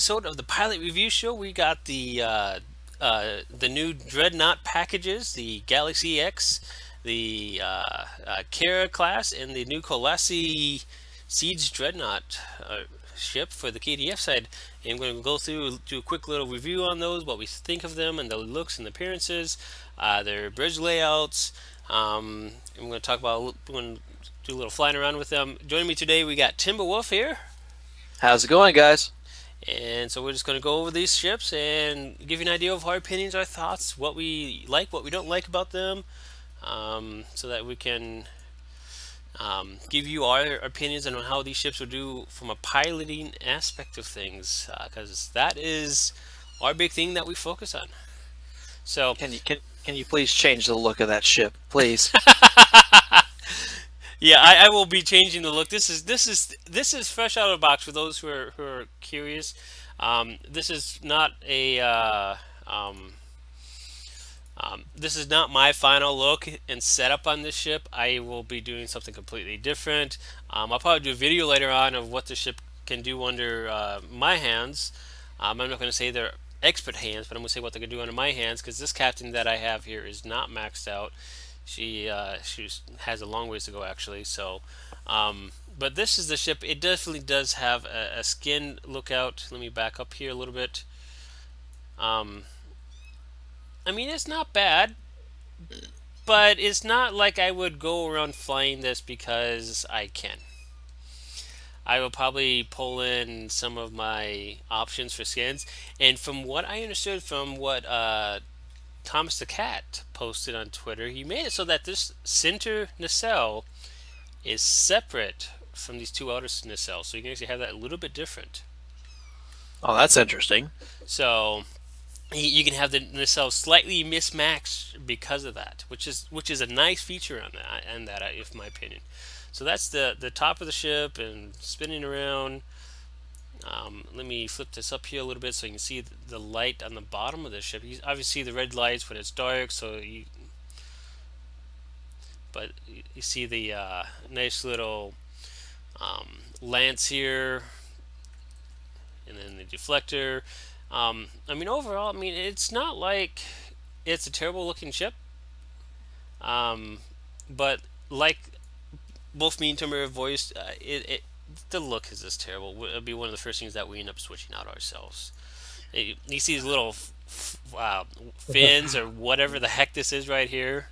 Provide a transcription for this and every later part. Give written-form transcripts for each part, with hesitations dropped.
episode of the Pilot Review Show. We got the new Dreadnought packages, the Galaxy X, the Kara class, and the new Colossi Siege Dreadnought ship for the KDF side. And I'm going to go through, do a quick little review on those, what we think of them, and the looks and appearances, their bridge layouts. And we're going to talk about, we're going to do a little flying around with them. Joining me today, we got Timberwolf here. How's it going, guys? And so we're just going to go over these ships and give you an idea of our opinions, our thoughts, what we like, what we don't like about them, so that we can give you our opinions on how these ships will do from a piloting aspect of things, because that is our big thing that we focus on. So Can you please change the look of that ship, please? yeah, I will be changing the look. This is fresh out of the box for those who are curious. This is not a this is not my final look and setup on this ship. I will be doing something completely different. I'll probably do a video later on of what the ship can do under my hands. I'm not going to say they're expert hands, but I'm going to say what they can do under my hands, because this captain that I have here is not maxed out. She has a long ways to go, actually. So, but this is the ship. It definitely does have a skin lookout. Let me back up here a little bit. I mean, it's not bad, but it's not like I would go around flying this because I can. I will probably pull in some of my options for skins, and from what I understood from what Thomas the Cat posted on Twitter, he made it so that this center nacelle is separate from these two outer nacelles, so you can actually have that a little bit different. Oh, that's interesting. So you can have the nacelle slightly mismatched because of that, which is a nice feature on that, in my opinion. So that's the top of the ship and spinning around. Let me flip this up here a little bit so you can see the light on the bottom of the ship. You obviously see the red lights when it's dark, but you see the nice little lance here, and then the deflector. I mean, overall, I mean, it's not like it's a terrible looking ship, but like both me and Timber have voiced, the look is just terrible. It'll be one of the first things that we end up switching out ourselves. You see these little fins or whatever the heck this is right here.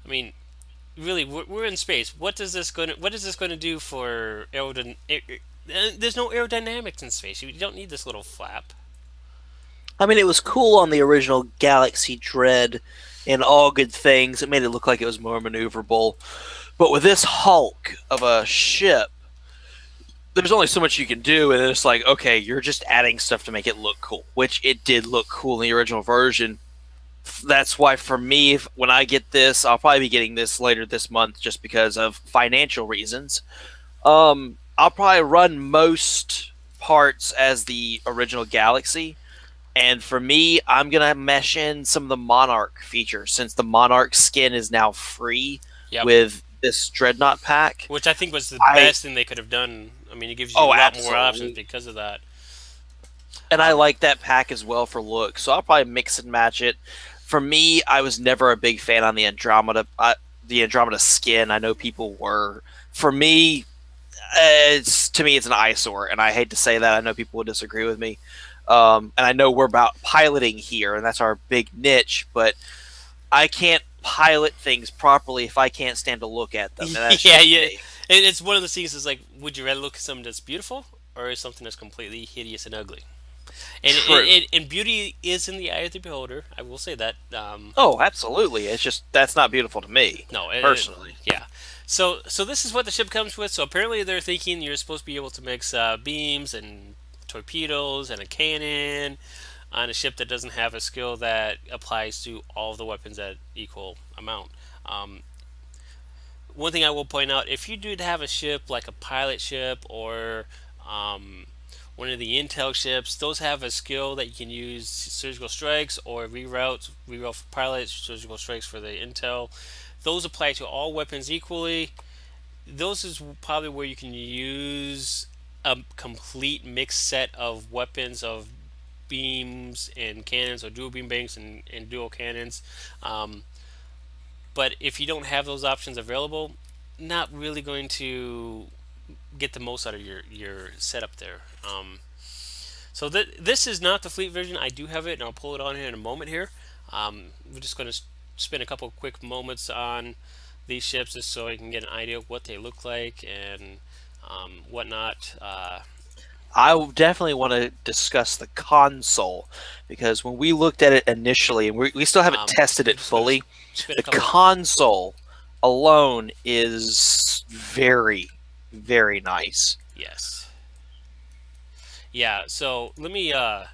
I mean, really, we're in space. What is this going to do for aerodynamics? There's no aerodynamics in space. You don't need this little flap. I mean, it was cool on the original Galaxy Dread and all good things. It made it look like it was more maneuverable. But with this hulk of a ship, there's only so much you can do, and it's like, okay, you're just adding stuff to make it look cool, which it did look cool in the original version. That's why, for me, when I get this, I'll probably be getting this later this month just because of financial reasons. I'll probably run most parts as the original Galaxy. And for me, I'm going to mesh in some of the Monarch features, since the Monarch skin is now free with this Dreadnought pack. Which I think was the best thing they could have done. I mean, it gives you a lot more options because of that. And I like that pack as well for look, so I'll probably mix and match it. For me, I was never a big fan on the Andromeda skin. I know people were. For me, it's an eyesore, and I hate to say that. I know people will disagree with me. And I know we're about piloting here, and that's our big niche, but I can't pilot things properly if I can't stand to look at them. And yeah. It's one of those things. Is like, would you rather look at something that's beautiful or something that's completely hideous and ugly? And beauty is in the eye of the beholder. I will say that. Oh, absolutely. It's just that's not beautiful to me. No, personally. Yeah. So this is what the ship comes with. So apparently they're thinking you're supposed to be able to mix beams and torpedoes and a cannon on a ship that doesn't have a skill that applies to all of the weapons at equal amount. One thing I will point out, if you do have a ship like a pilot ship or one of the intel ships, those have a skill that you can use surgical strikes or reroute for pilots, surgical strikes for the intel. Those apply to all weapons equally. Those is probably where you can use a complete mixed set of weapons of beams and cannons, or dual beam banks and dual cannons. But if you don't have those options available, not really going to get the most out of your setup there. So this is not the fleet version. I do have it, and I'll pull it on here in a moment here. We're just going to spend a couple quick moments on these ships just so you can get an idea of what they look like and whatnot. I definitely want to discuss the console, because when we looked at it initially, and we still haven't tested it fully, the console alone is very, very nice. Yes. Yeah, so let me, I'm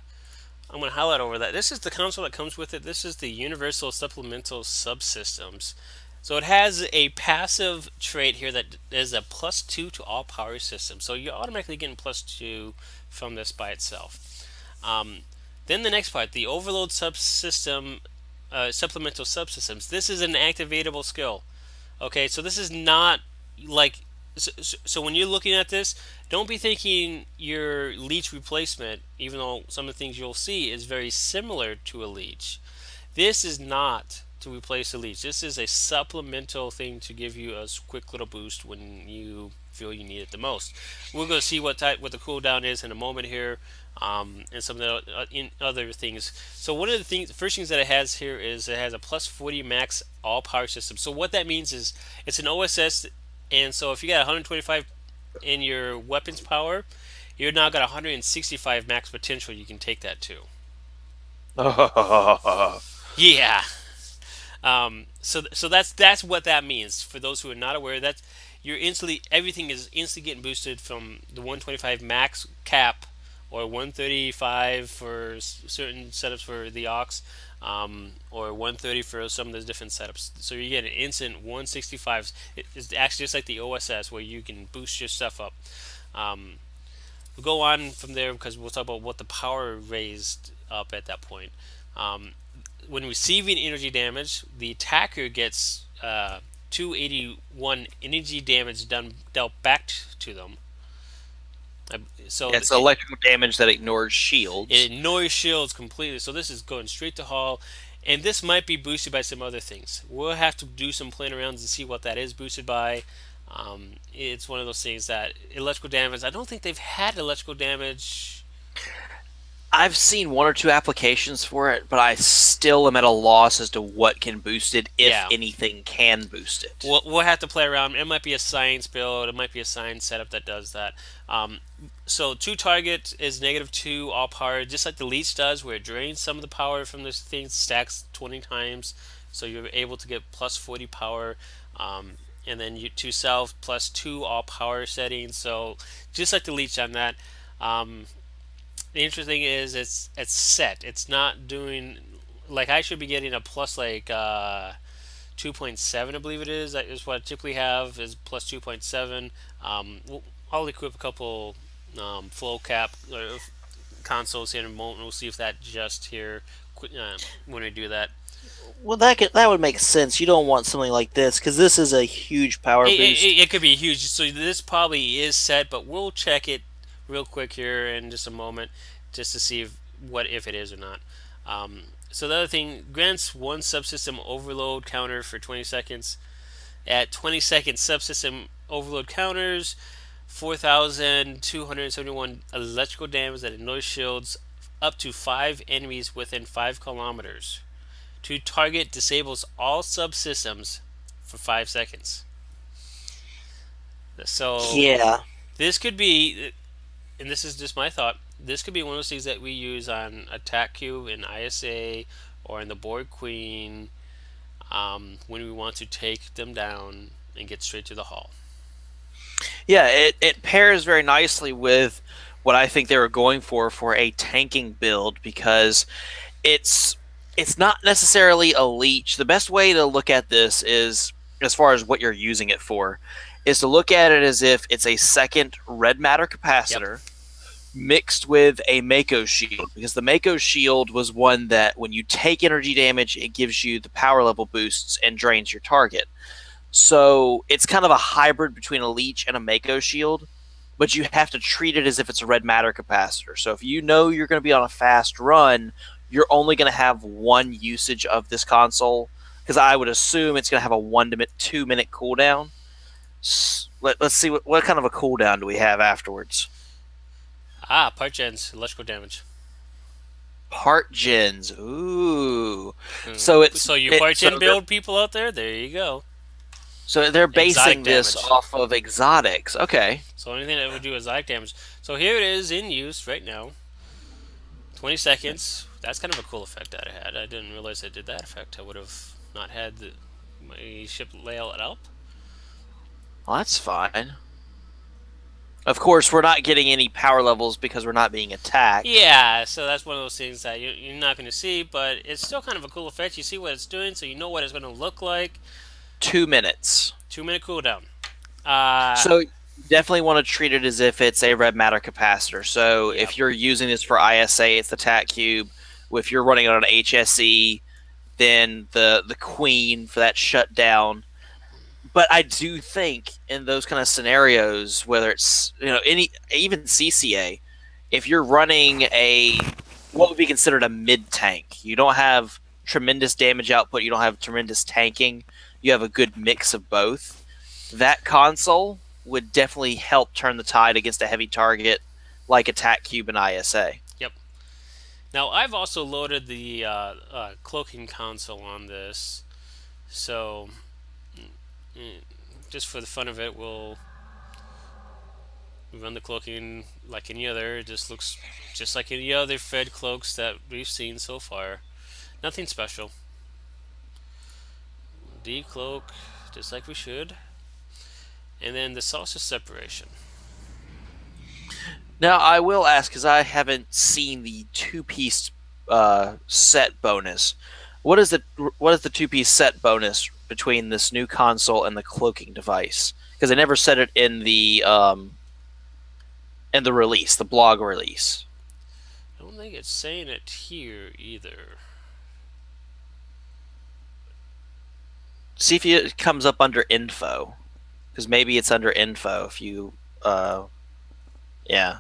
going to highlight over that. This is the console that comes with it. This is the Universal Supplemental Subsystems. So it has a passive trait here that is a +2 to all power systems. So you're automatically getting +2 from this by itself. Then the next part, the Overload Subsystem, Supplemental Subsystems. This is an activatable skill. Okay, so this is not like, so when you're looking at this, don't be thinking your leech replacement, even though some of the things you'll see is very similar to a leech. This is not to replace a leech. This is a supplemental thing to give you a quick little boost when you feel you need it the most. We're going to see what the cooldown is in a moment here, and some of the other things. So one of the first things that it has here is it has a +40 max all power system. So what that means is it's an OSS, and so if you got 125 in your weapons power, you're now got 165 max potential. You can take that to. Yeah. So that's what that means. For those who are not aware, that everything is instantly getting boosted from the 125 max cap, or 135 for certain setups for the aux, or 130 for some of the different setups. So you get an instant 165. It's actually just like the OSS, where you can boost your stuff up. We'll go on from there because we'll talk about what the power raised up at that point. When receiving energy damage, the attacker gets 281 energy damage dealt back to them. So it's electrical damage that ignores shields. It ignores shields completely. So this is going straight to hull, and this might be boosted by some other things. We'll have to do some playing around and see what that is boosted by. It's one of those things that electrical damage. I don't think they've had electrical damage. I've seen one or two applications for it, but I still am at a loss as to what can boost it, if anything can boost it. We'll have to play around. It might be a science build. It might be a science setup that does that. So 2 target is -2 all power, just like the leech does, where it drains some of the power from this thing, stacks 20 times, so you're able to get +40 power. And then to self +2 all power settings. So just like the leech on that. The interesting is it's set. It's not doing, like, I should be getting a plus like 2.7, I believe it is. That is what I typically have, is plus 2.7. I'll equip a couple flow cap consoles here in a moment. We'll see if that just here when we do that. Well, that would make sense. You don't want something like this, because this is a huge power boost. It could be huge. So this probably is set, but we'll check it real quick here in just a moment, just to see if it is or not. So the other thing, grants 1 subsystem overload counter for 20 seconds. At 20 second subsystem overload counters, 4,271 electrical damage that ignores shields up to 5 enemies within 5 kilometers. To target disables all subsystems for 5 seconds. So yeah, this could be, and this is just my thought, this could be one of those things that we use on Attack Cube in ISA or in the Board Queen, when we want to take them down and get straight to the hull. Yeah, it pairs very nicely with what I think they were going for a tanking build, because it's not necessarily a leech. The best way to look at this is, as far as what you're using it for, is to look at it as if it's a second red matter capacitor mixed with a Mako shield, because the Mako shield was one that when you take energy damage, it gives you the power level boosts and drains your target. So it's kind of a hybrid between a leech and a Mako shield. but you have to treat it as if it's a red matter capacitor. So if you know you're going to be on a fast run, you're only going to have one usage of this console, because I would assume it's going to have a 1 to 2 minute cooldown. Let's see what kind of a cooldown do we have afterwards. Part gens, electrical damage. Part gens, ooh. So you part gen build people out there. There you go. So they're basing this off of exotics. Okay. So anything that would do exotic damage. So here it is in use right now. 20 seconds. That's kind of a cool effect that I had. I didn't realize I did that effect. I would have not had my ship layout up. Well, that's fine. Of course, we're not getting any power levels because we're not being attacked. Yeah, so that's one of those things that you're not going to see, but it's still kind of a cool effect. You see what it's doing, so you know what it's going to look like. 2 minutes. 2 minute cooldown. So you definitely want to treat it as if it's a red matter capacitor. So if you're using this for ISA, it's the TAC cube. If you're running it on an HSE, then the queen for that shutdown. But I do think in those kind of scenarios, whether it's even CCA, if you're running what would be considered a mid tank, you don't have tremendous damage output, you don't have tremendous tanking, you have a good mix of both. That console would definitely help turn the tide against a heavy target like Attack Cube and ISA. Yep. Now I've also loaded the cloaking console on this, so just for the fun of it, we'll run the cloaking like any other. It just looks just like any other Fed cloaks that we've seen so far. Nothing special. Decloak, just like we should. And then the saucer separation. Now, I will ask, because I haven't seen the two-piece set bonus. What is the two-piece set bonus between this new console and the cloaking device? Because I never said it in the release, the blog release. I don't think it's saying it here either. See if it comes up under info, because maybe it's under info. If you, yeah,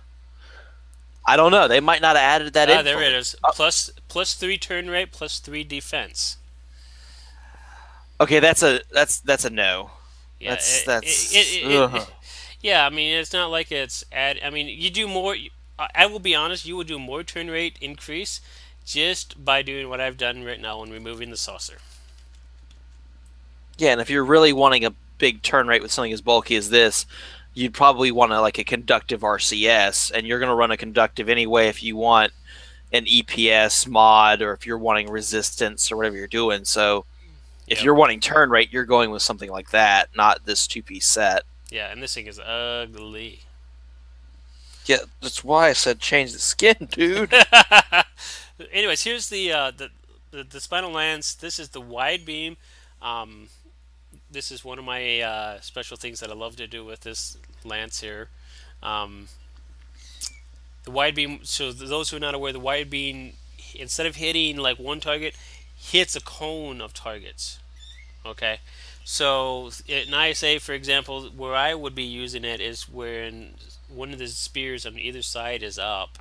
I don't know. They might not have added that. There it is. Plus 3 turn rate, plus 3 defense. Okay, that's a no. Yeah, yeah. I mean, it's not like it's I mean, you do more. I will be honest. You will do more turn rate increase just by doing what I've done right now and removing the saucer. Yeah, and if you're really wanting a big turn rate with something as bulky as this, you'd probably want a conductive RCS, and you're going to run a conductive anyway if you want an EPS mod or if you're wanting resistance or whatever you're doing. So if you're wanting turn rate, you're going with something like that, not this two-piece set. Yeah, and this thing is ugly. Yeah, that's why I said change the skin, dude. Anyways, here's the spinal lance. This is the wide beam. This is one of my special things that I love to do with this lance here. The wide beam, so those who are not aware, the wide beam, instead of hitting like one target, hits a cone of targets. Okay, so in ISA, for example, where I would be using it is when one of the spears on either side is up.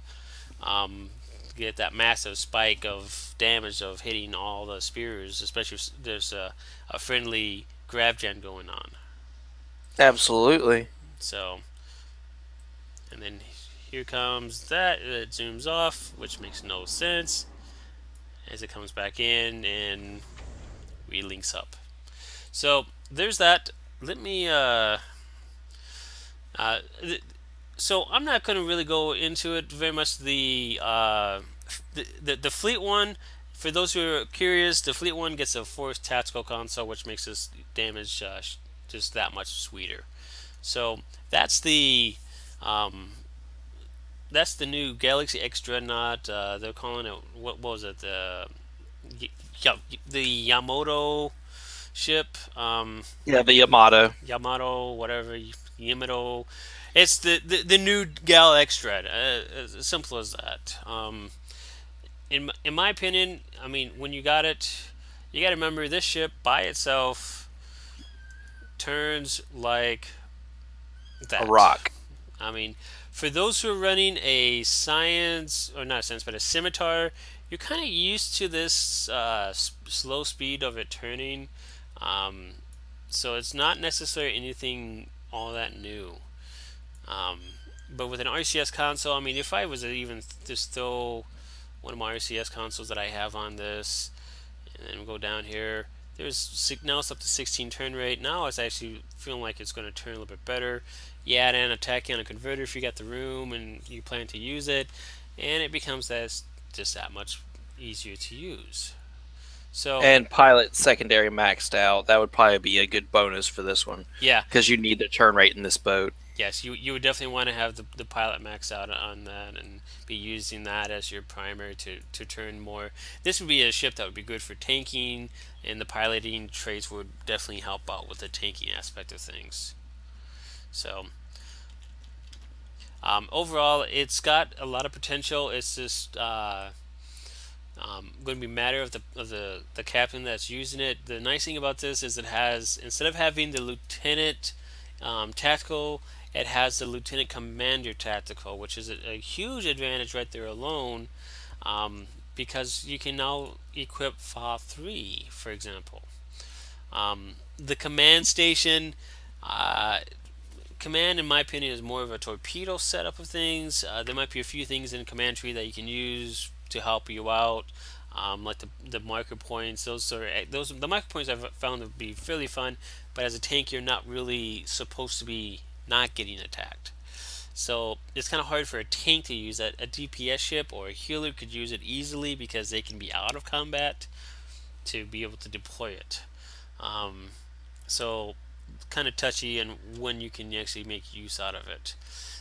Get that massive spike of damage of hitting all the spears, especially if there's a friendly grab gen going on. Absolutely. So, and then here comes that. It zooms off, which makes no sense, as it comes back in and relinks up. So there's that. Let me so I'm not going to really go into it very much. The fleet one, for those who are curious, the fleet one gets a forced tactical console, which makes this damage just that much sweeter. So that's the new Galaxy X Dreadnought. They're calling it, what was it? The Yamato ship. Yeah, the Yamato. Yamato, whatever. Yamato. It's the new Gal X Dread. As simple as that. In my opinion, I mean, when you got it, you got to remember this ship by itself turns like that. A rock. I mean, for those who are running a science, or not a science, but a scimitar, you're kind of used to this slow speed of it turning. Um, so it's not necessarily anything all that new. Um, but with an RCS console, I mean, if I was to even just throw one of my RCS consoles that I have on this, and then go down here, now it's up to 16 turn rate. Now it's actually feeling like it's going to turn a little bit better. You add in a tachyon converter if you got the room and you plan to use it, and it becomes just that much easier to use. So, And pilot secondary maxed out. That would probably be a good bonus for this one. yeah, Because you need the turn rate in this boat. yes, you would definitely want to have the pilot max out on that and be using that as your primary to turn more. This would be a ship that would be good for tanking, and the piloting traits would definitely help out with the tanking aspect of things. So overall, it's got a lot of potential. It's just going to be a matter of the captain that's using it. The nice thing about this is it has, instead of having the lieutenant tactical, it has the lieutenant commander tactical, which is a huge advantage right there alone, because you can now equip FA3, for example. The command station, command, in my opinion, is more of a torpedo setup of things. There might be a few things in command tree that you can use to help you out, like the marker points. The marker points I've found to be fairly fun, but as a tank, you're not really supposed to be not getting attacked. So it's kind of hard for a tank to use that. A DPS ship or a healer could use it easily because they can be out of combat to be able to deploy it. So kind of touchy and when you can actually make use out of it.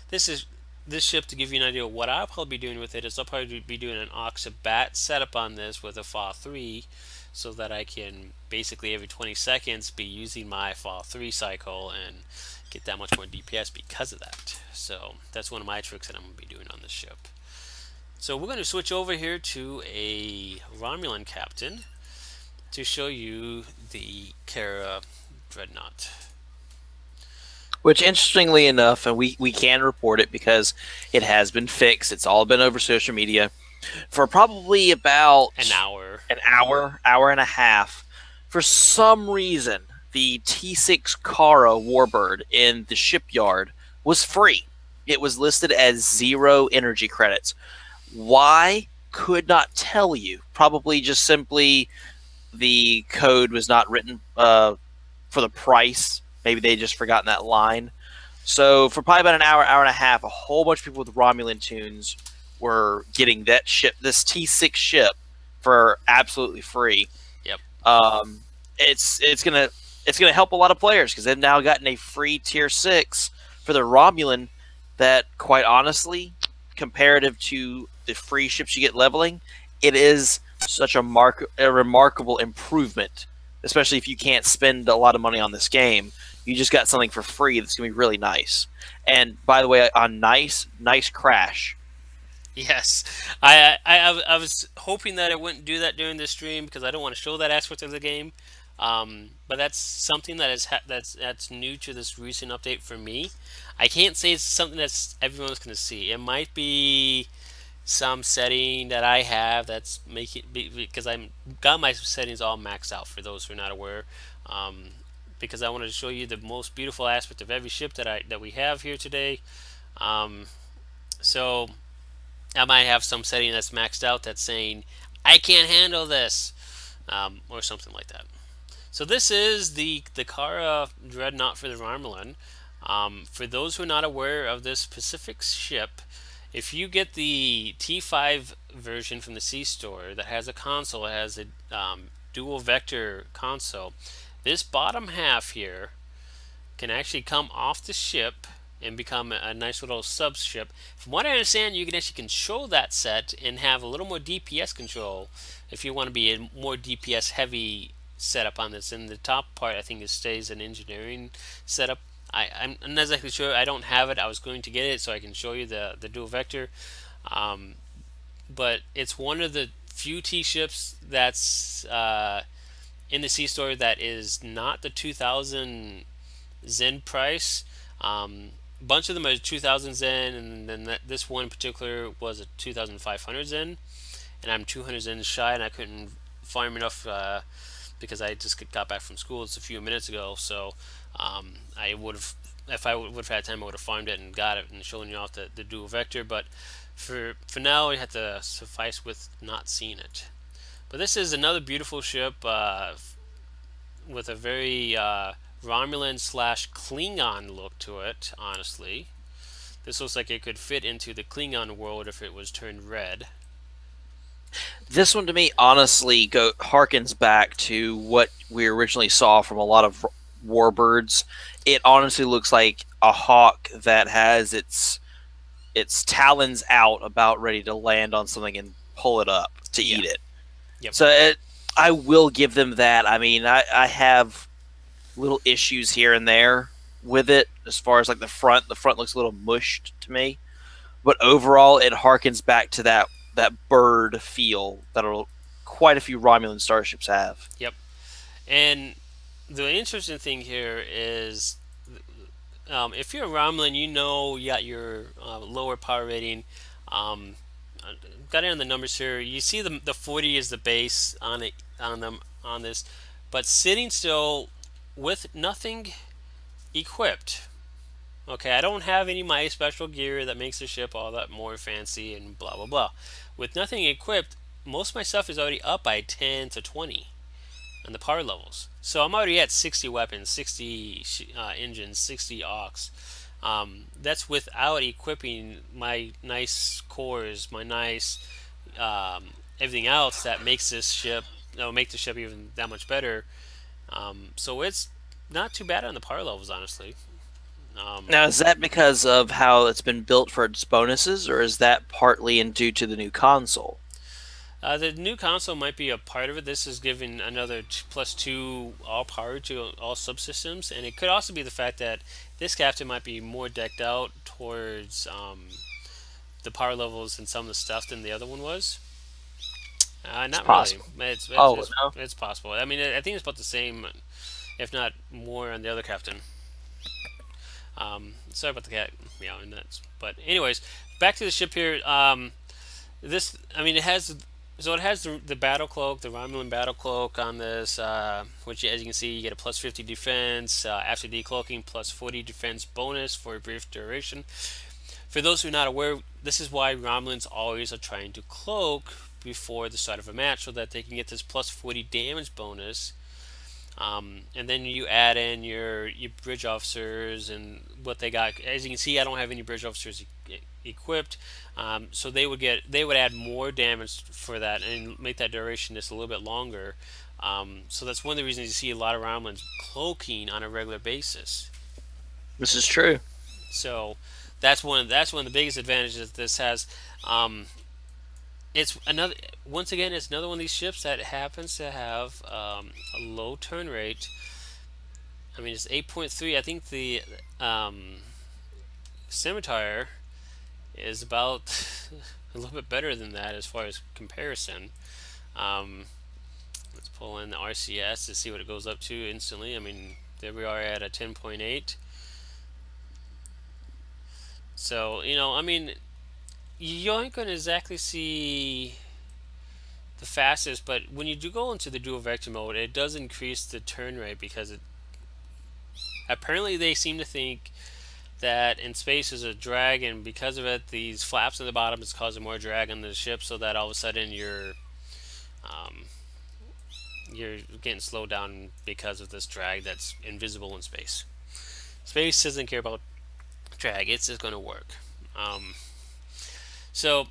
This ship, to give you an idea of what I'll probably be doing with it, is I'll probably be doing an Oxabat setup on this with a FA3, so that I can basically every 20 seconds be using my FA3 cycle and get that much more DPS because of that. So that's one of my tricks that I'm going to be doing on this ship. So we're going to switch over here to a Romulan captain to show you the Kara Dreadnought. Which, interestingly enough, and we can report it because it has been fixed. It's all been over social media for probably about an hour and a half. For some reason, the T6 Kara Warbird in the shipyard was free. It was listed as 0 energy credits. Why? Could not tell you. Probably just simply the code was not written for the price. Maybe they just forgotten that line. So for probably about an hour, hour and a half, a whole bunch of people with Romulan tunes were getting that ship, this T6 ship, for absolutely free. Yep. It's gonna help a lot of players because they've now gotten a free tier 6 for the Romulan. That, quite honestly, comparative to the free ships you get leveling, it is such a remarkable improvement. Especially if you can't spend a lot of money on this game. You just got something for free that's going to be really nice. And, by the way, on nice crash. Yes. I was hoping that it wouldn't do that during the stream because I don't want to show that aspect of the game. But that's something that's new to this recent update for me. I can't say it's something that's everyone's going to see. It might be some setting that I have that's because I've got my settings all maxed out for those who are not aware, because I wanted to show you the most beautiful aspect of every ship that we have here today. So I might have some setting that's maxed out that's saying I can't handle this, or something like that. So this is the Kara Dreadnought for the Romulan. For those who are not aware of this specific ship, if you get the T5 version from the C store that has a console, it has a dual vector console, this bottom half here can actually come off the ship and become a nice little sub ship. From what I understand, you can actually control that set and have a little more DPS control if you want to be a more DPS heavy setup on this. In the top part, I think it stays an engineering setup. I'm not exactly sure. I don't have it. I was going to get it so I can show you the dual vector. But it's one of the few T ships that's in the C store that is not the 2000 Zen price. bunch of them are 2,000 Zen, and then this one in particular was a 2,500 Zen, and I'm 200 Zen shy, and I couldn't farm enough because I just got back from school just a few minutes ago. So I would have, if I would have had time, I would have farmed it and got it and shown you off the dual vector. But for now, we have to suffice with not seeing it. But this is another beautiful ship with a very Romulan slash Klingon look to it, honestly. This looks like it could fit into the Klingon world if it was turned red. This one to me honestly harkens back to what we originally saw from a lot of Warbirds. It honestly looks like a hawk that has its talons out, about ready to land on something and pull it up to eat it. Yep. So I will give them that. I mean, I have little issues here and there with it as far as like the front. The front looks a little mushed to me, but overall, it harkens back to that bird feel that quite a few Romulan starships have. Yep. And the interesting thing here is, if you're a Romulan, you know you got your lower power rating. Got it on the numbers here. You see the 40 is the base on this, but sitting still with nothing equipped. Okay, I don't have any of my special gear that makes the ship all that more fancy and blah blah blah. With nothing equipped, most of my stuff is already up by 10 to 20 on the power levels. So I'm already at 60 weapons, 60 engines, 60 aux. That's without equipping my nice cores, my nice everything else that makes this ship, make the ship even that much better. So it's not too bad on the power levels, honestly. Now, is that because of how it's been built for its bonuses, or is that partly due to the new console? The new console might be a part of it. This is giving another +2 all power to all subsystems, and it could also be the fact that this captain might be more decked out towards the power levels and some of the stuff than the other one was. Not possible. Really. No? It's possible. I mean, I think it's about the same, if not more, on the other captain. Sorry about the cat meowing nuts. But anyways, back to the ship here. This, I mean, it has the battle cloak, the Romulan battle cloak on this, which, as you can see, you get a +50 defense after decloaking, +40 defense bonus for a brief duration. For those who are not aware, this is why Romulans always are trying to cloak before the start of a match, so that they can get this +40 damage bonus. And then you add in your bridge officers and what they got. As you can see, I don't have any bridge officers equipped, so they would add more damage for that and make that duration just a little bit longer. So that's one of the reasons you see a lot of Romulans cloaking on a regular basis. This is true. So that's one of the biggest advantages that this has. It's another it's another one of these ships that happens to have a low turn rate. I mean, it's 8.3. I think the Scimitar is about a little bit better than that as far as comparison. Let's pull in the RCS to see what it goes up to instantly. I mean, there we are at a 10.8. So, I mean, you aren't going to exactly see the fastest, but when you do go into the dual vector mode, it does increase the turn rate, because apparently they seem to think that in space is a drag, and because of it, these flaps at the bottom is causing more drag on the ship, so that all of a sudden you're getting slowed down because of this drag that's invisible in space. Space doesn't care about drag; it's just going to work. So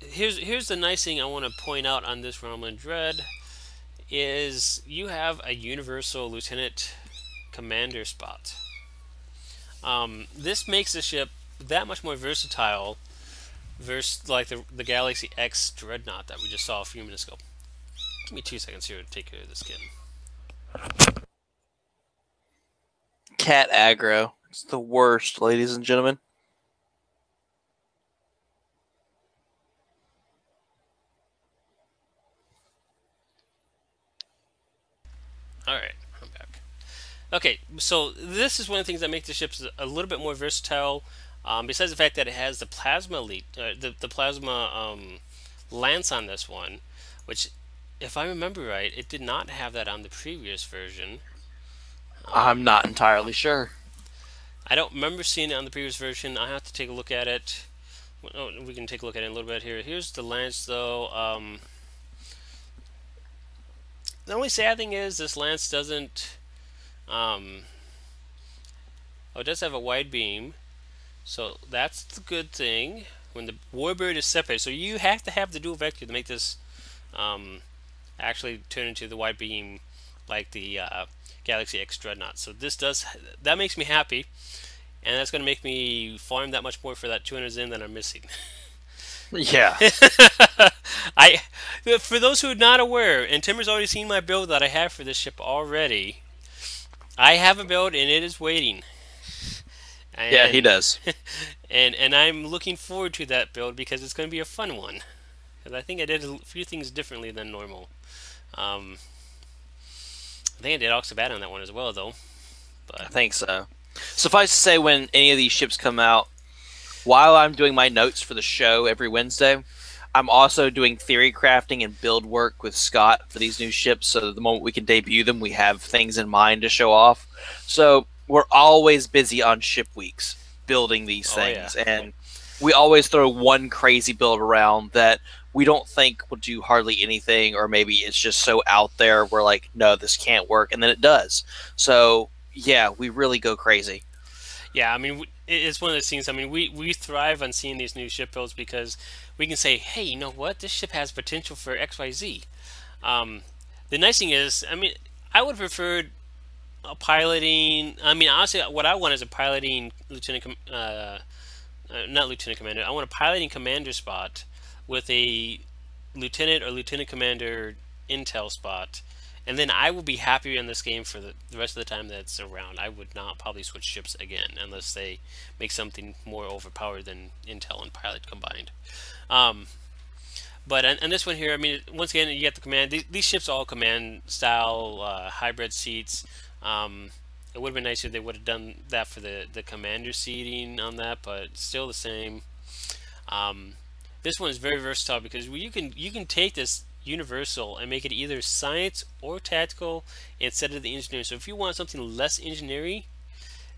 here's the nice thing I want to point out on this Romulan Dread is you have a universal lieutenant commander spot. This makes the ship that much more versatile versus like the Galaxy X Dreadnought that we just saw a few minutes ago. Give me 2 seconds here to take care of this kid. Cat aggro. It's the worst, ladies and gentlemen. Alright, I'm back. Okay, so this is one of the things that makes the ships a little bit more versatile. Besides the fact that it has the plasma the plasma lance on this one, which, if I remember right, it did not have that on the previous version. I'm not entirely sure. I don't remember seeing it on the previous version. I have to take a look at it. Oh, we can take a look at it in a little bit here. Here's the lance, though. The only sad thing is this lance doesn't. Um, oh, it does have a wide beam, so that's the good thing. When the Warbird is separated, so you have to have the dual vector to make this um, actually turn into the wide beam like the Galaxy X Dreadnought. So this does that makes me happy, and that's going to make me farm that much more for that 200 Zen that I'm missing. Yeah. I, for those who are not aware, and Timmer's already seen my build that I have for this ship already. I have a build and it is waiting. Yeah, he And does. and I'm looking forward to that build because it's going to be a fun one. Because I think I did a few things differently than normal. Um, I think I did Oxabat on that one as well, though. I But think so. Suffice to say, when any of these ships come out, while I'm doing my notes for the show every Wednesday, I'm also doing theory crafting and build work with Scott for these new ships. So that the moment we can debut them, we have things in mind to show off. So we're always busy on ship weeks building these oh yeah, things, and we always throw one crazy build around that we don't think will do hardly anything, or maybe it's just so out there we're like, no, this can't work, and then it does. So yeah, we really go crazy. yeah. I mean, it's one of those things. I mean, we thrive on seeing these new ship builds because we can say, hey, you know what? This ship has potential for X, Y, Z. Um, the nice thing is, I mean, I would prefer a piloting. I mean, honestly, what I want is a piloting not lieutenant commander. I want a piloting commander spot with a lieutenant or lieutenant commander intel spot, and then I will be happier in this game for the rest of the time that it's around. I would not probably switch ships again unless they make something more overpowered than intel and pilot combined. Um, but and this one here, I mean, once again, you get the command. These ships are all command style hybrid seats. It would have been nicer if they would have done that for the commander seating on that, but still the same. Um, this one is very versatile because you can take this universal and make it either science or tactical instead of the engineering. So if you want something less engineering,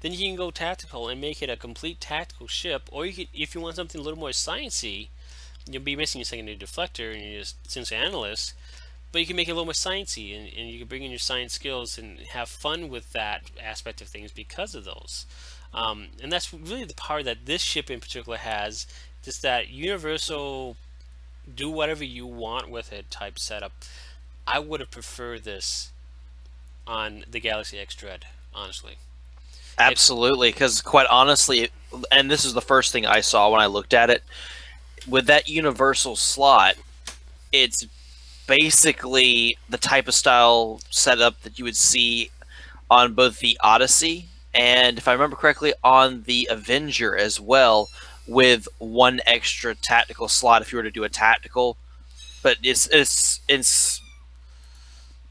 then you can go tactical and make it a complete tactical ship. Or you can, if you want something a little more sciencey, you'll be missing your secondary deflector and your sensor analyst. But you can make it a little more sciencey, and you can bring in your science skills and have fun with that aspect of things because of those. And that's really the power that this ship in particular has, just that universal do whatever you want with it type setup. I would have preferred this on the Galaxy X Dread, honestly. It, Absolutely, because quite honestly, and this is the first thing I saw when I looked at it, with that universal slot, it's basically the type of style setup that you would see on both the Odyssey and, if I remember correctly, on the Avenger as well, with one extra tactical slot if you were to do a tactical. But it's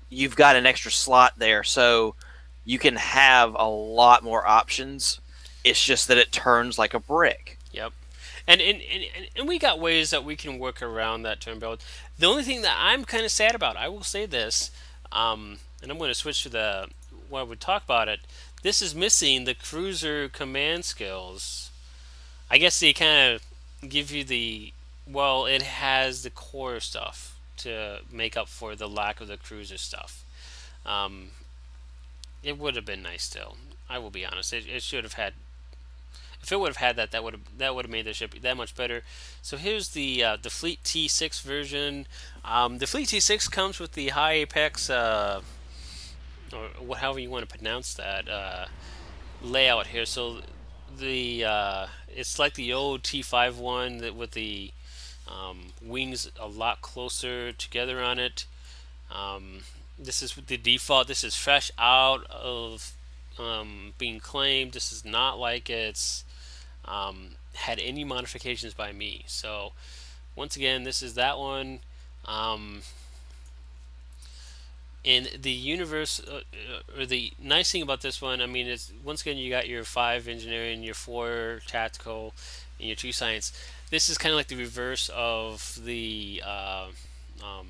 you've got an extra slot there, so you can have a lot more options. It's just that it turns like a brick. yep. And we got ways that we can work around that turn build. The only thing that I'm kind of sad about, I will say this, and I'm going to switch to the where we talk about it. This is missing the cruiser command skills. I guess they kind of give you the well, it has the core stuff to make up for the lack of the cruiser stuff. Um, it would have been nice still. I will be honest. It should have had. If it would have had that, that would have made the ship that much better. So here's the Fleet T6 version. The Fleet T6 comes with the high apex, or however you want to pronounce that layout here. So the it's like the old T5 one that with the wings a lot closer together on it. This is the default. This is fresh out of being claimed. This is not like it's had any modifications by me. So once again, this is that one. Um, in the universe, or the nice thing about this one, I mean, is once again you got your 5 engineering, your 4 tactical, and your 2 science. This is kind of like the reverse of the um,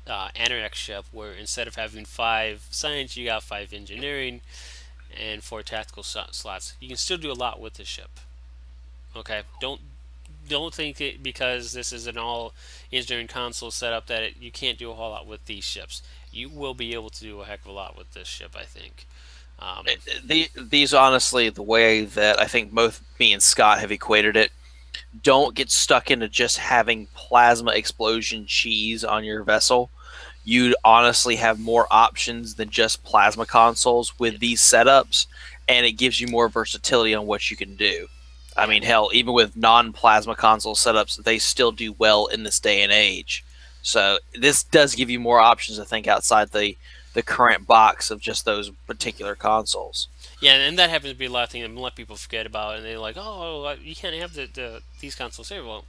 Anorak ship, where instead of having 5 science, you got 5 engineering and 4 tactical slots. You can still do a lot with this ship. Okay, don't think it because this is an all engineering console setup that you can't do a whole lot with these ships. You will be able to do a heck of a lot with this ship, I think. Um, These honestly, the way that I think both me and Scott have equated it, don't get stuck into just having plasma explosion cheese on your vessel. You'd honestly have more options than just plasma consoles with these setups, and it gives you more versatility on what you can do. I mean, hell, even with non-plasma console setups, they still do well in this day and age. So this does give you more options to think outside the current box of just those particular consoles. yeah, and that happens to be a lot of things that a lot of people forget about, and they're like, "Oh, you can't have these consoles here." Well,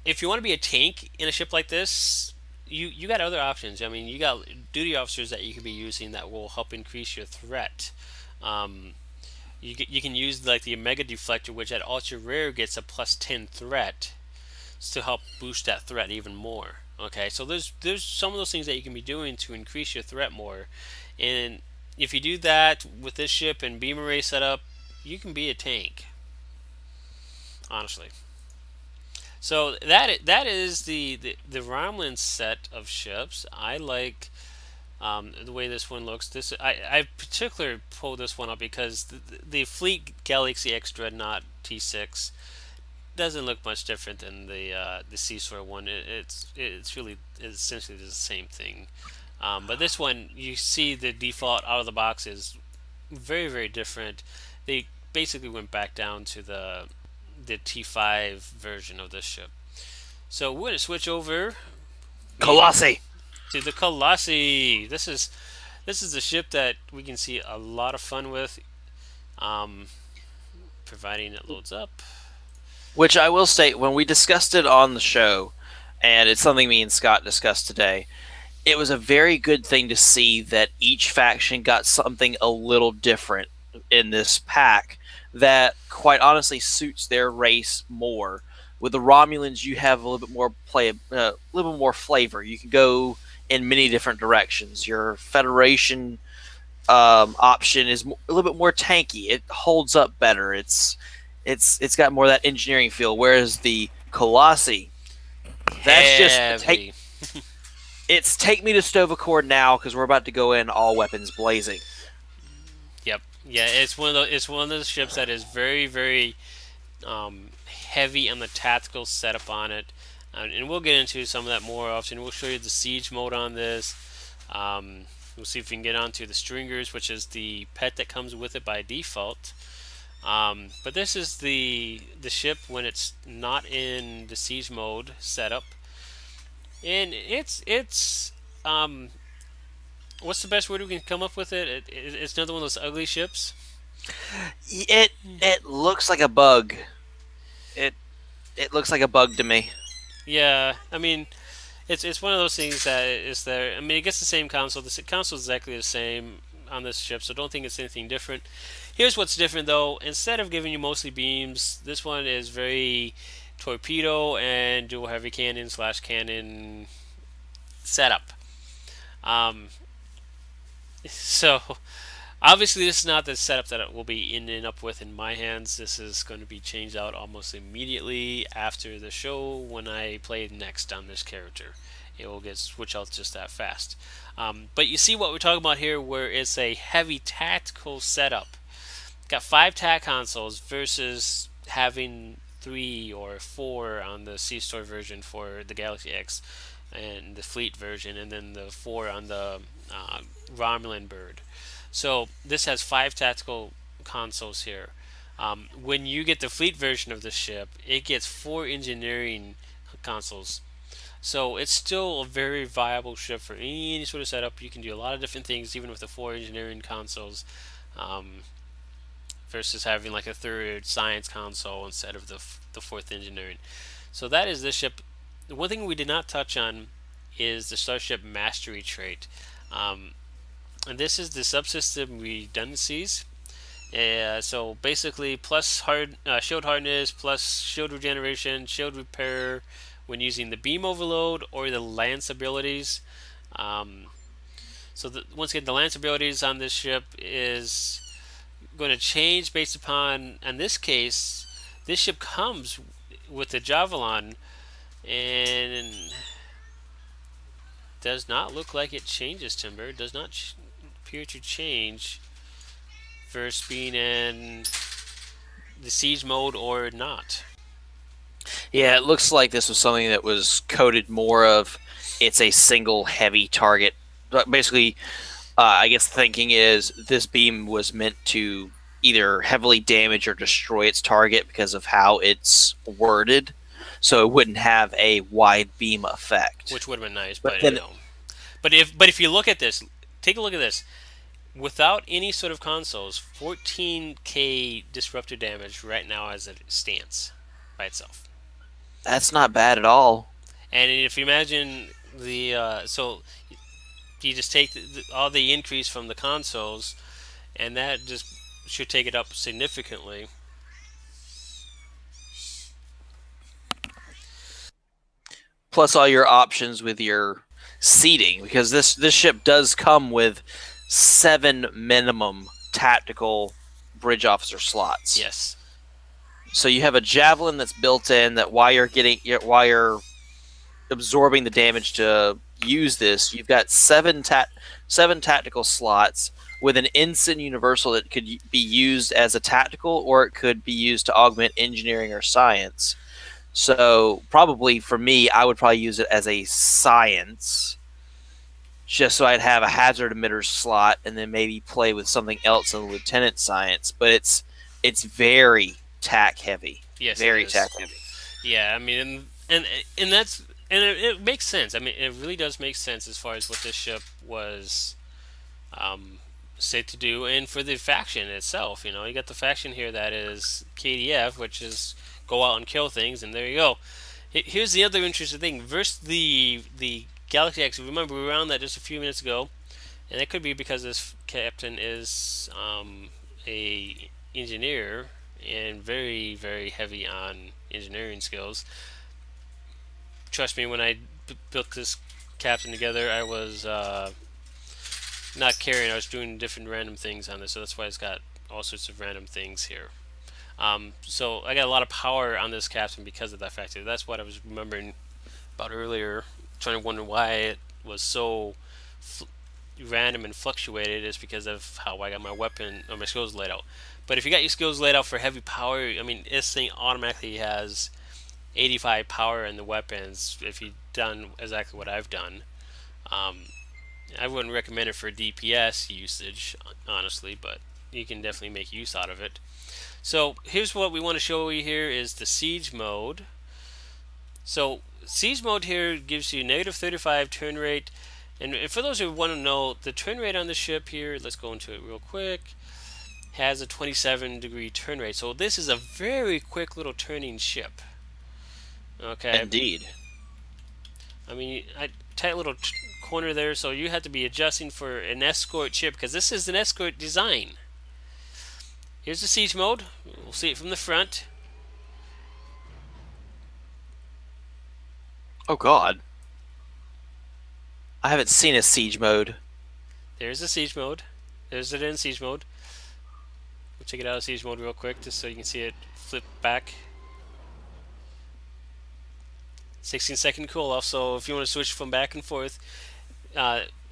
if you want to be a tank in a ship like this, you got other options. I mean, you got duty officers that you could be using that will help increase your threat. Um, you can use like the Omega Deflector, which at ultra rare gets a +10 threat to help boost that threat even more. Okay, so there's some of those things that you can be doing to increase your threat more, and if you do that with this ship and beam array setup, you can be a tank, honestly. So that is the Romulan set of ships. I like the way this one looks. This I particularly pulled this one up because the Fleet Galaxy X Dreadnought T6 doesn't look much different than the Seasword one. It's really essentially the same thing. But this one, you see the default out of the box is very different. They basically went back down to the T5 version of this ship. So we're gonna switch over Colossi. to the Colossi. This is a ship that we can see a lot of fun with, providing it loads up. Which I will state, when we discussed it on the show, and it's something me and Scott discussed today, it was a very good thing to see that each faction got something a little different in this pack that quite honestly suits their race more. With the Romulans, you have a little bit more a little bit more flavor. You can go in many different directions. Your Federation option is a little bit more tanky. It holds up better. It's got more of that engineering feel. Whereas the Colossi, that's just take me to Stovacore now because we're about to go in all weapons blazing. Yep. Yeah, it's one of those ships that is very heavy on the tactical setup on it, and we'll get into some of that more often. We'll show you the siege mode on this. We'll see if we can get onto the stringers, which is the pet that comes with it by default. But this is the ship when it's not in the siege mode setup, and it's what's the best word we can come up with it? It's another one of those ugly ships. It looks like a bug. It looks like a bug to me. Yeah, I mean, it's one of those things that is there. I mean, it gets the same console. The console is exactly the same on this ship, so don't think it's anything different. Here's what's different though. Instead of giving you mostly beams, this one is very torpedo and dual heavy cannon / cannon setup. So obviously this is not the setup that it will be ending up with in my hands. This is going to be changed out almost immediately after the show when I play next on this character. It will get switched out just that fast. But you see what we're talking about here, where it's a heavy tactical setup. Got 5 TAC consoles versus having 3 or 4 on the C-Store version for the Galaxy X and the Fleet version, and then the 4 on the Romulan Bird. So this has 5 tactical consoles here. When you get the Fleet version of the ship, it gets 4 engineering consoles. So it's still a very viable ship for any sort of setup. You can do a lot of different things even with the 4 engineering consoles, versus having like a 3rd science console instead of the 4th engineering. So that is this ship. The one thing we did not touch on is the Starship Mastery trait. And this is the subsystem redundancies. So basically, plus shield hardness, plus shield regeneration, shield repair when using the beam overload or the lance abilities. Once again, the lance abilities on this ship is going to change based upon, in this case, this ship comes with the Javelin and does not look like it changes, Timber. It does not appear to change versus being in the siege mode or not. Yeah, it looks like this was something that was coded more of it's a single heavy target. Basically, I guess the thinking is this beam was meant to either heavily damage or destroy its target because of how it's worded, so it wouldn't have a wide beam effect. Which would have been nice, but then, But if you look at this, take a look at this. Without any sort of consoles, 14k disruptor damage right now as it stands by itself. That's not bad at all. And if you imagine so you just take all the increase from the consoles, and that just should take it up significantly. Plus all your options with your seating, because this ship does come with 7 minimum tactical bridge officer slots. Yes. So you have a javelin that's built in that while you're absorbing the damage to use this, you've got 7 tactical slots with an ensign universal that could be used as a tactical, or it could be used to augment engineering or science. So probably for me, I would probably use it as a science, just so I'd have a hazard emitter slot and then maybe play with something else in the lieutenant science. But it's very tack heavy. Yes, very tack heavy. Yeah, I mean, and it makes sense. I mean, it really does make sense as far as what this ship was set to do, and for the faction itself. You know, you got the faction here that is KDF, which is go out and kill things, and there you go. Here's the other interesting thing versus the Galaxy X. Remember, we were on that just a few minutes ago, and that could be because this captain is a engineer and very, very heavy on engineering skills. Trust me, when I built this captain together, I was not carrying. I was doing different random things on this, so that's why it's got all sorts of random things here. So I got a lot of power on this captain because of that factor. That's what I was remembering about earlier, trying to wonder why it was so random and fluctuated. Is because of how I got my weapon or my skills laid out. But if you got your skills laid out for heavy power, I mean, this thing automatically has 85 power in the weapons if you've done exactly what I've done. I wouldn't recommend it for DPS usage, honestly, but you can definitely make use out of it. So here's what we want to show you here is the siege mode. So siege mode here gives you negative 35 turn rate, and for those who want to know the turn rate on the ship here, let's go into it real quick. Has a 27-degree turn rate, so this is a very quick little turning ship. Okay. Indeed. I mean, tight little corner there, so you have to be adjusting for an escort ship because this is an escort design. Here's the siege mode. We'll see it from the front. Oh God, I haven't seen a siege mode. There's the siege mode. There's it in siege mode. We'll check it out of siege mode real quick just so you can see it flip back. 16-second cool off, so if you want to switch from back and forth.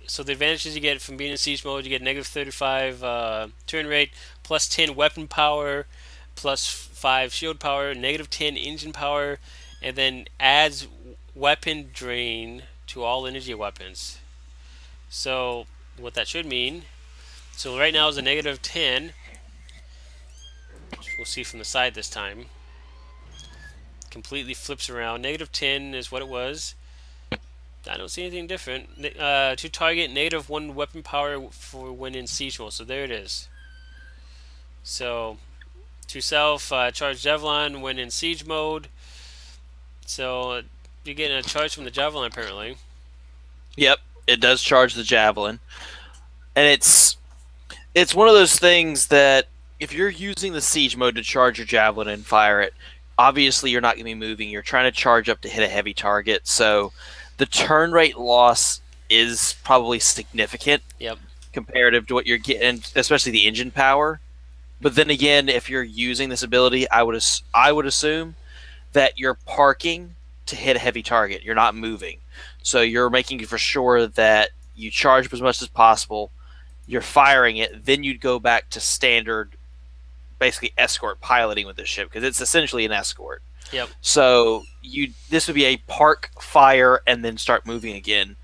So the advantages you get from being in siege mode, you get negative 35 turn rate, plus 10 weapon power, plus 5 shield power, negative 10 engine power, and then adds weapon drain to all energy weapons. So what that should mean, so right now is a negative 10, which we'll see from the side this time. Completely flips around. Negative 10 is what it was. I don't see anything different. To target, negative 1 weapon power for when in siege mode. So there it is. So to self, charge javelin when in siege mode. So you're getting a charge from the javelin apparently. Yep, it does charge the javelin, and it's one of those things that if you're using the siege mode to charge your javelin and fire it, obviously you're not going to be moving. You're trying to charge up to hit a heavy target, so the turn rate loss is probably significant Yep. comparative to what you're getting, especially the engine power. But then again, if you're using this ability, I would assume that you're parking to hit a heavy target. You're not moving, so you're making for sure that you charge up as much as possible. You're firing it, then you'd go back to standard, basically escort piloting with this ship because it's essentially an escort. Yep. So this would be a park, fire, and then start moving again.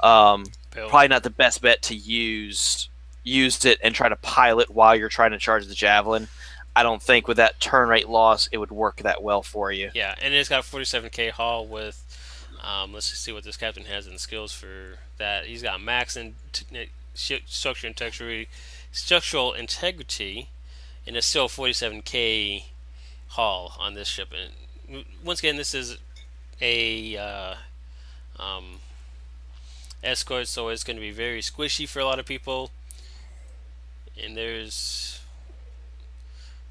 Probably not the best bet to use it and try to pilot while you're trying to charge the javelin. I don't think with that turn rate loss it would work that well for you. Yeah, and it's got a 47k hull with. Let's just see what this captain has in skills for that. He's got max and structural integrity, and it's still 47k hull on this ship. And once again, this is a escort, so it's going to be very squishy for a lot of people. And there's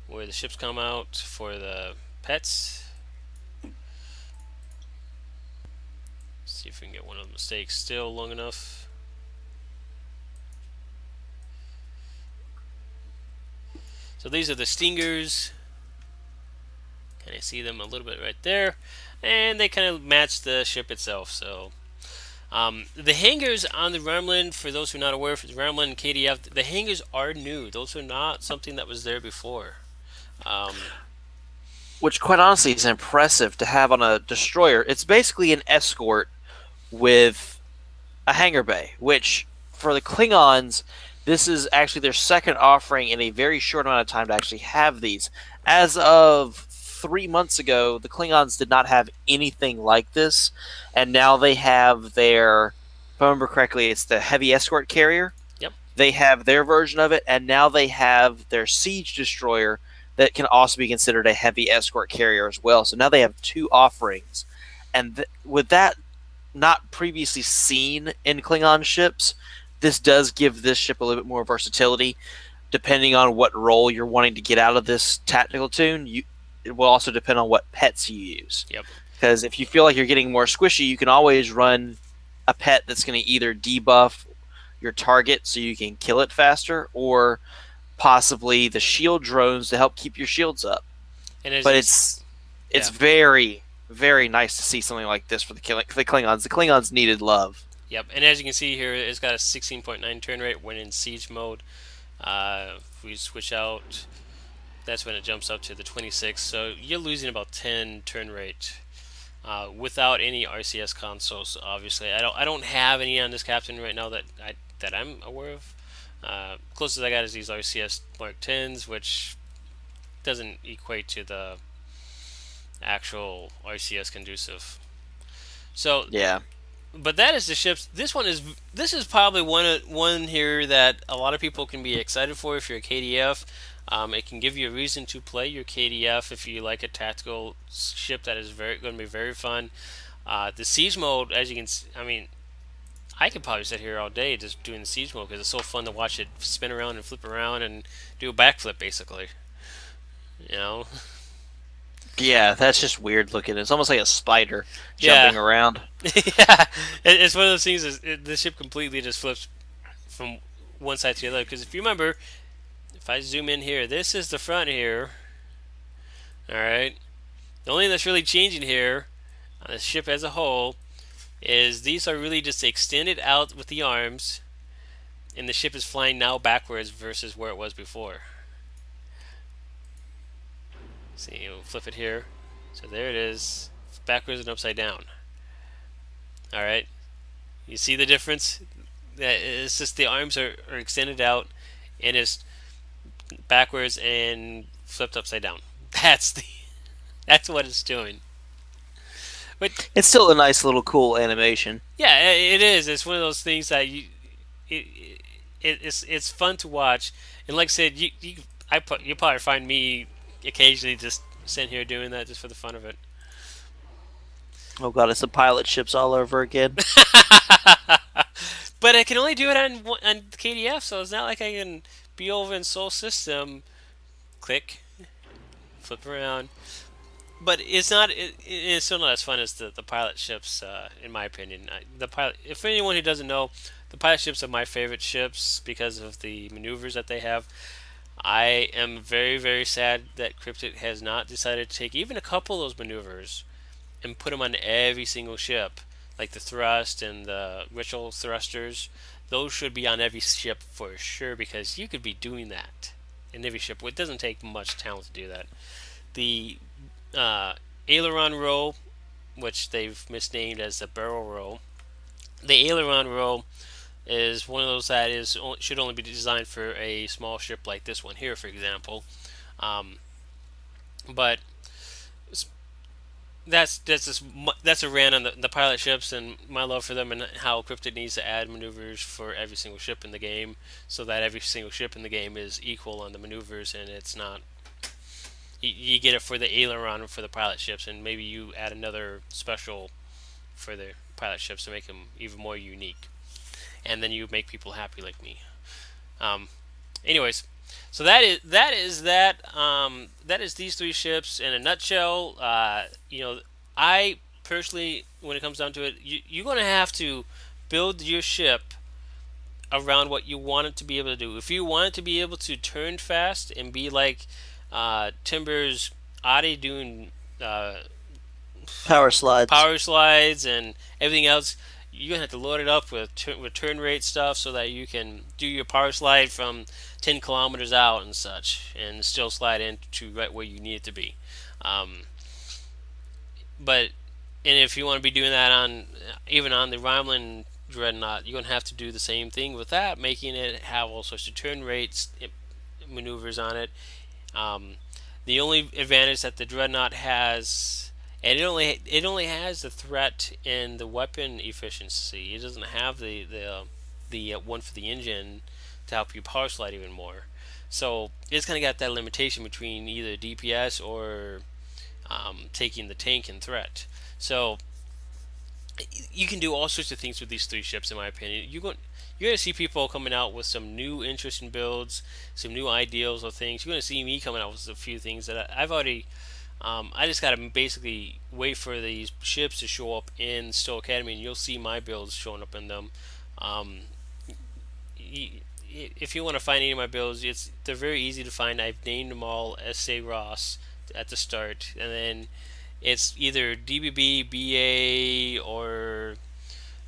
where the ships come out for the pets. See if we can get one of the mistakes still long enough. So these are the Stingers. Can I see them a little bit right there? And they kind of match the ship itself. So the hangars on the Gremlin, for those who are not aware, for the Gremlin and KDF, the hangars are new. Those are not something that was there before. Which, quite honestly, is impressive to have on a destroyer. It's basically an escort with a hangar bay, which, for the Klingons, this is actually their second offering in a very short amount of time to actually have these. As of 3 months ago, the Klingons did not have anything like this, and now they have their, if I remember correctly, it's the heavy escort carrier. Yep. They have their version of it, and now they have their siege destroyer that can also be considered a heavy escort carrier as well. So now they have two offerings, and with that not previously seen in Klingon ships, this does give this ship a little bit more versatility. Depending on what role you're wanting to get out of this tactical tune, it will also depend on what pets you use. Yep. Because if you feel like you're getting more squishy, you can always run a pet that's going to either debuff your target so you can kill it faster, or possibly the shield drones to help keep your shields up. But it's very, very nice to see something like this for the Klingons. The Klingons needed love. Yep, and as you can see here, it's got a 16.9 turn rate when in siege mode. If we switch out, that's when it jumps up to the 26. So you're losing about 10 turn rate without any RCS consoles. Obviously, I don't have any on this captain right now that I'm aware of. Closest I got is these RCS Mark 10s, which doesn't equate to the actual RCS conducive. So yeah. But that is the ships. This is probably one here that a lot of people can be excited for if you're a KDF. It can give you a reason to play your KDF if you like a tactical ship that is going to be very fun. The siege mode, as you can see, I mean, I could probably sit here all day just doing the siege mode because it's so fun to watch it spin around and flip around and do a backflip, basically. You know. Yeah, that's just weird looking. It's almost like a spider jumping around. Yeah, it's one of those things. The ship completely just flips from one side to the other. Because if you remember, if I zoom in here, this is the front here. All right. The only thing that's really changing here on the ship as a whole is these are really just extended out with the arms, and the ship is flying now backwards versus where it was before. See, we'll flip it here. So there it is, backwards and upside down. All right, you see the difference? It's just the arms are extended out, and it's backwards and flipped upside down. That's what it's doing. But it's still a nice little cool animation. Yeah, it is. It's one of those things that it's fun to watch. And like I said, you probably find me occasionally just sitting here doing that just for the fun of it. Oh god, it's the pilot ships all over again. But I can only do it on KDF, so it's not like I can be over in Soul System, click, flip around. But it's not. It's still not as fun as the pilot ships, in my opinion. The pilot. If anyone who doesn't know, the pilot ships are my favorite ships because of the maneuvers that they have. I am very, very sad that Cryptic has not decided to take even a couple of those maneuvers and put them on every single ship, like the thrust and the ritual thrusters. Those should be on every ship for sure because you could be doing that in every ship. It doesn't take much talent to do that. The aileron row, which they've misnamed as the barrel row. The aileron row is one of those that should only be designed for a small ship like this one here, for example. Um, but that's a rant on the pilot ships and my love for them and how Cryptic needs to add maneuvers for every single ship in the game so that every single ship in the game is equal on the maneuvers and it's not. You get it for the aileron for the pilot ships, and maybe you add another special for the pilot ships to make them even more unique. And then you make people happy like me. Anyways, so that is these three ships in a nutshell. I personally, when it comes down to it, you're going to have to build your ship around what you want it to be able to do. If you want it to be able to turn fast and be like Timber's Adi doing power slides and everything else, you're gonna have to load it up with turn rate stuff so that you can do your power slide from 10 kilometers out and such, and still slide into right where you need it to be. But if you want to be doing that on even on the Rhineland Dreadnought, you're gonna have to do the same thing with that, making it have all sorts of turn rates maneuvers on it. The only advantage that the Dreadnought has, and it only has the threat in the weapon efficiency. It doesn't have the one for the engine to help you power slide even more. So it's kind of got that limitation between either DPS or taking the tank and threat. So you can do all sorts of things with these three ships, in my opinion. You're going to see people coming out with some new interesting builds, some new ideals of things. You're going to see me coming out with a few things that I've already. I just got to basically wait for these ships to show up in Stowe Academy, and you'll see my builds showing up in them. If you want to find any of my builds, they're very easy to find. I've named them all S.A. Ross at the start, and then it's either DBB, BA, or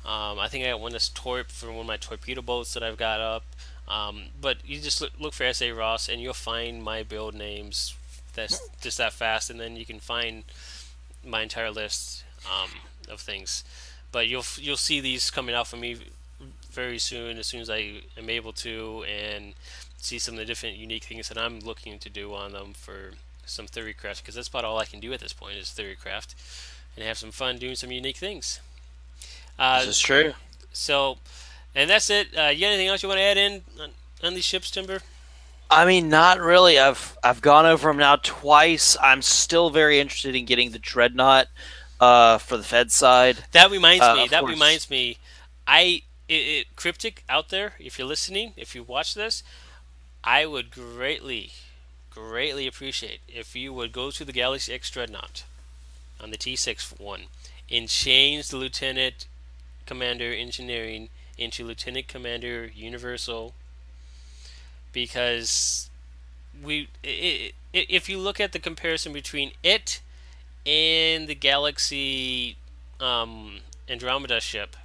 I think I got one that's Torp for one of my torpedo boats that I've got up. But you just look for S.A. Ross, and you'll find my build names. That's just that fast, and then you can find my entire list of things. But you'll see these coming out from me very soon, as soon as I am able to, and see some of the different unique things that I'm looking to do on them for some theorycraft, because that's about all I can do at this point is theorycraft, and have some fun doing some unique things. This is true. So, and that's it. You got anything else you want to add in on these ships, Timber? I mean, not really. I've gone over them now twice. I'm still very interested in getting the Dreadnought for the Fed side. That reminds me. Cryptic out there, if you're listening, if you watch this, I would greatly appreciate if you would go to the Galaxy X Dreadnought on the T6 one and change the Lieutenant Commander Engineering into Lieutenant Commander Universal, because if you look at the comparison between it and the Galaxy Andromeda ship,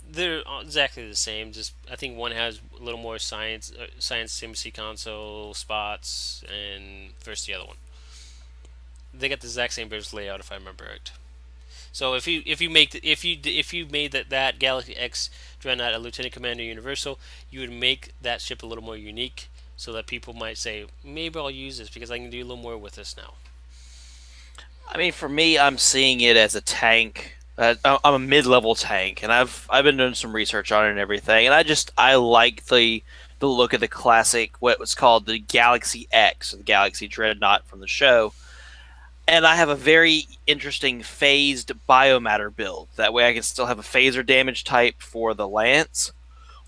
they're exactly the same. Just I think one has a little more science embassy console spots, and versus the other one, they got the exact same base layout, if I remember right. So if you made that Galaxy X Dreadnought a Lieutenant Commander Universal, you would make that ship a little more unique, so that people might say, maybe I'll use this because I can do a little more with this now. I mean, for me, I'm seeing it as a tank. I'm a mid-level tank, and I've been doing some research on it and everything, and I like the look of the classic, what was called the Galaxy X, or the Galaxy Dreadnought from the show. And I have a very interesting phased biomatter build. That way I can still have a phaser damage type for the Lance,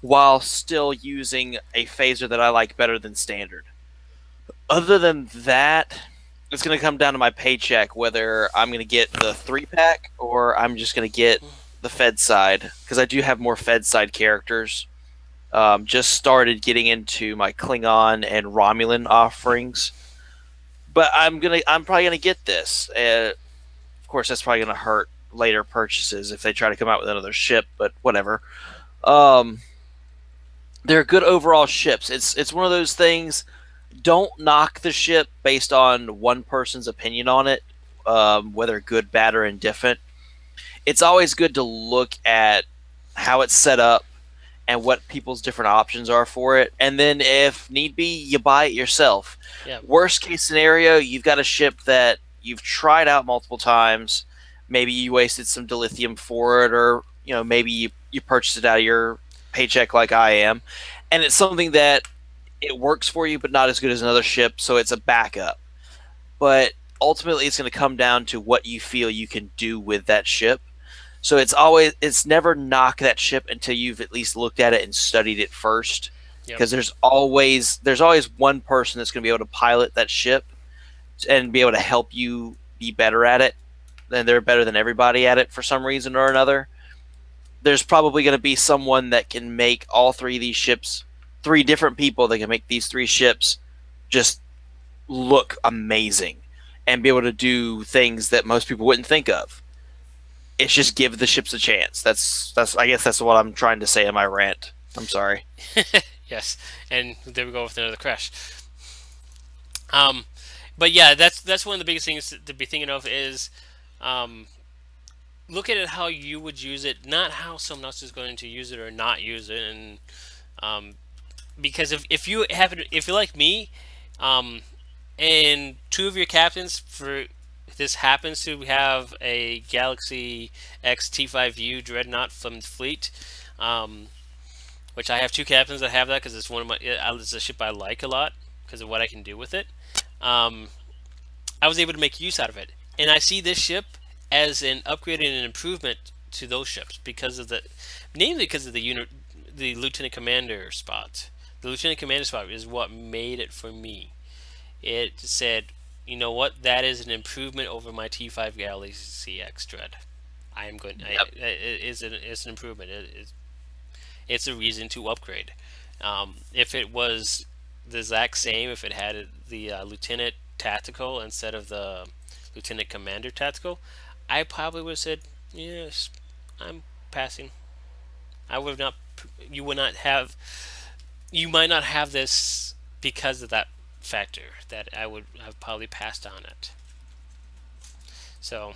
while still using a phaser that I like better than standard. Other than that, it's going to come down to my paycheck whether I'm going to get the 3-pack or I'm just going to get the Fed side, because I do have more Fed side characters. Just started getting into my Klingon and Romulan offerings, but I'm probably gonna get this. Of course, that's probably gonna hurt later purchases if they try to come out with another ship, but whatever. Um, they're good overall ships. It's one of those things. Don't knock the ship based on one person's opinion on it, whether good, bad, or indifferent. It's always good to look at how it's set up and what people's different options are for it, and then if need be, you buy it yourself. Yeah. Worst case scenario, you've got a ship that you've tried out multiple times. Maybe you wasted some dilithium for it, or maybe you purchased it out of your paycheck like I am, and it's something that it works for you, but not as good as another ship, so it's a backup. But ultimately, it's going to come down to what you feel you can do with that ship. So it's never knock that ship until you've at least looked at it and studied it first, because there's always one person that's going to be able to pilot that ship and be able to help you be better at it. And they're better than everybody at it for some reason or another. There's probably going to be someone that can make all three of these ships, 3 different people that can make these 3 ships just look amazing and be able to do things that most people wouldn't think of. It's just give the ships a chance. That's I guess that's what I'm trying to say in my rant. I'm sorry. Yes, and there we go with another crash. But yeah, that's one of the biggest things to be thinking of is look at it how you would use it, not how someone else is going to use it or not use it. And because if you're like me, and 2 of your captains for this happens to have a Galaxy X T5U Dreadnought from the fleet, which I have 2 captains that have that because it's it's a ship I like a lot because of what I can do with it. I was able to make use out of it, and I see this ship as an upgrade and an improvement to those ships namely because of the Lieutenant Commander spot. The Lieutenant Commander spot is what made it for me. It said, you know what, that is an improvement over my T5 Galaxy X Dread. I am going. Yep. It's an improvement. It's a reason to upgrade. If it was the exact same, if it had the Lieutenant Tactical instead of the Lieutenant Commander Tactical, I probably would have said, yes, I'm passing. I would not. You would not have. You might not have this because of that factor. That I would have probably passed on it. So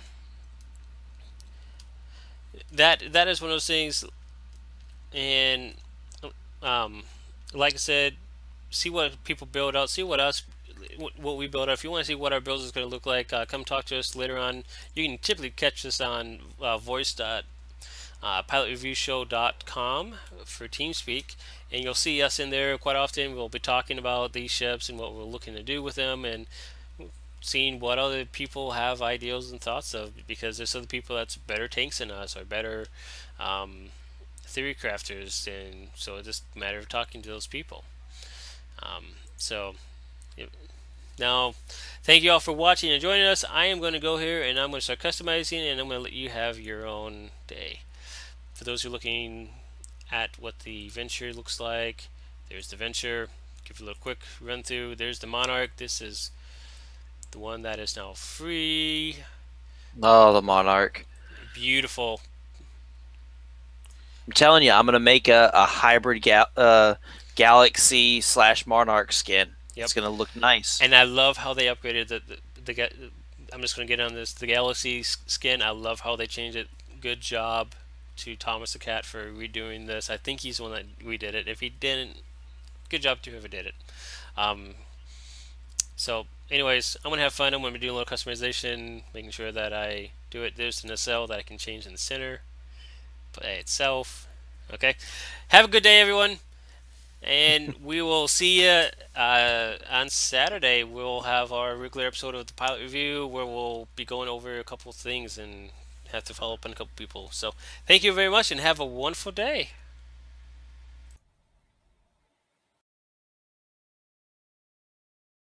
that is one of those things. And like I said, see what people build out. See what we build out. If you want to see what our build is going to look like, come talk to us later on. You can typically catch us on voice.pilotreviewshow.com for TeamSpeak, and you'll see us in there quite often. We'll be talking about these ships and what we're looking to do with them, and seeing what other people have ideas and thoughts of, because there's other people that's better tanks than us or better theory crafters, and so it's just a matter of talking to those people. Now, thank you all for watching and joining us. I am going to go here and I'm going to start customizing, and I'm going to let you have your own day. For those who are looking at what the Venture looks like, there's the Venture. Give you a little quick run through. There's the Monarch. This is the one that is now free. Oh, the Monarch. Beautiful. I'm telling you, I'm going to make a hybrid Galaxy / Monarch skin. Yep. It's going to look nice. And I love how they upgraded the I'm just going to get on this. The Galaxy skin, I love how they changed it. Good job to Thomas the Cat for redoing this. I think he's the one that redid it. If he didn't, good job to whoever did it. So anyways, I'm going to have fun. I'm going to be doing a little customization, making sure that I do it. There's a nacelle that I can change in the center by itself. Okay. Have a good day, everyone. And we will see you on Saturday. We'll have our regular episode of the Pilot Review where we'll be going over a couple of things and have to follow up on a couple people. So thank you very much and have a wonderful day.